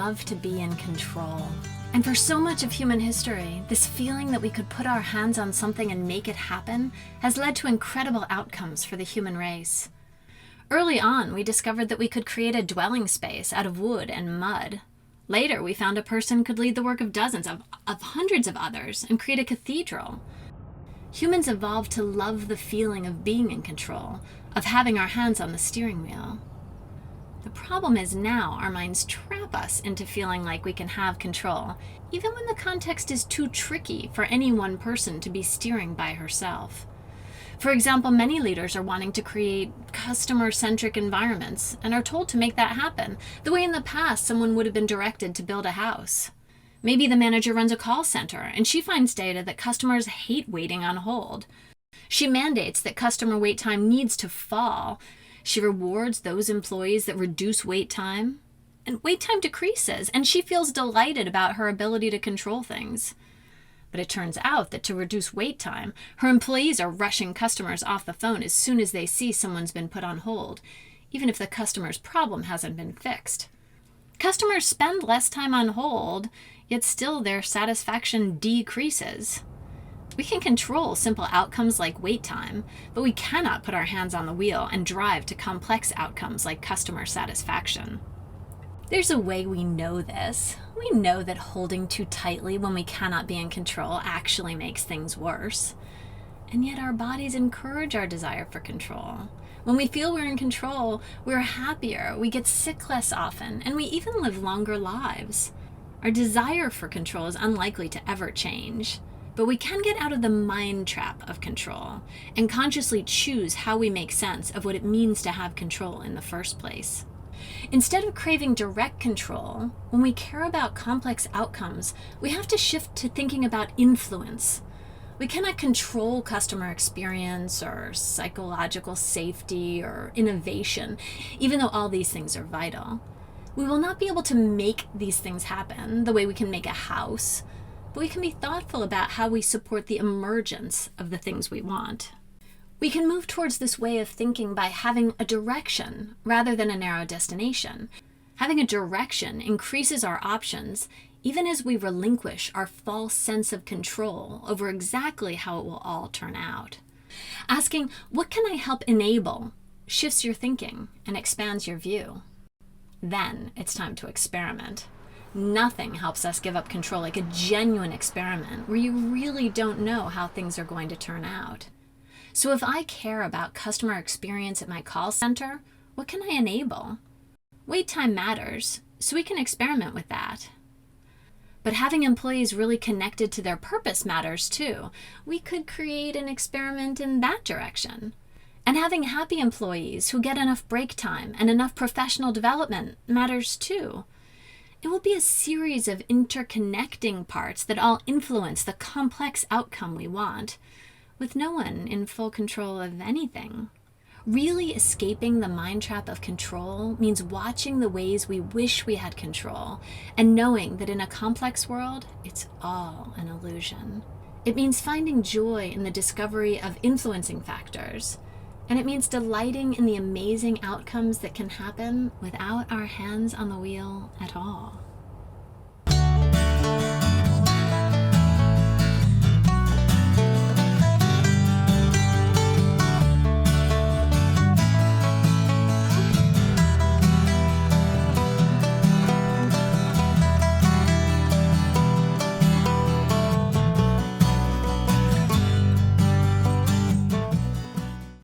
love to be in control. And for so much of human history, this feeling that we could put our hands on something and make it happen has led to incredible outcomes for the human race. Early on, we discovered that we could create a dwelling space out of wood and mud. Later, we found a person could lead the work of dozens of hundreds of others and create a cathedral. Humans evolved to love the feeling of being in control, of having our hands on the steering wheel. The problem is now our minds trap us into feeling like we can have control, even when the context is too tricky for any one person to be steering by herself. For example, many leaders are wanting to create customer-centric environments and are told to make that happen, the way in the past someone would have been directed to build a house. Maybe the manager runs a call center and she finds data that customers hate waiting on hold. She mandates that customer wait time needs to fall. She rewards those employees that reduce wait time, and wait time decreases, and she feels delighted about her ability to control things. But it turns out that to reduce wait time, her employees are rushing customers off the phone as soon as they see someone's been put on hold, even if the customer's problem hasn't been fixed. Customers spend less time on hold, yet still their satisfaction decreases. We can control simple outcomes like wait time, but we cannot put our hands on the wheel and drive to complex outcomes like customer satisfaction. There's a way we know this. We know that holding too tightly when we cannot be in control actually makes things worse. And yet our bodies encourage our desire for control. When we feel we're in control, we're happier, we get sick less often, and we even live longer lives. Our desire for control is unlikely to ever change. But we can get out of the mind trap of control and consciously choose how we make sense of what it means to have control in the first place. Instead of craving direct control, when we care about complex outcomes, we have to shift to thinking about influence. We cannot control customer experience or psychological safety or innovation, even though all these things are vital. We will not be able to make these things happen the way we can make a house, but we can be thoughtful about how we support the emergence of the things we want. We can move towards this way of thinking by having a direction rather than a narrow destination. Having a direction increases our options even as we relinquish our false sense of control over exactly how it will all turn out. Asking, "What can I help enable?" shifts your thinking and expands your view. Then it's time to experiment. Nothing helps us give up control like a genuine experiment where you really don't know how things are going to turn out. So if I care about customer experience at my call center, what can I enable? Wait time matters, so we can experiment with that. But having employees really connected to their purpose matters too. We could create an experiment in that direction. And having happy employees who get enough break time and enough professional development matters too. It will be a series of interconnecting parts that all influence the complex outcome we want, with no one in full control of anything. Really escaping the mind trap of control means watching the ways we wish we had control and knowing that in a complex world, it's all an illusion. It means finding joy in the discovery of influencing factors. And it means delighting in the amazing outcomes that can happen without our hands on the wheel at all.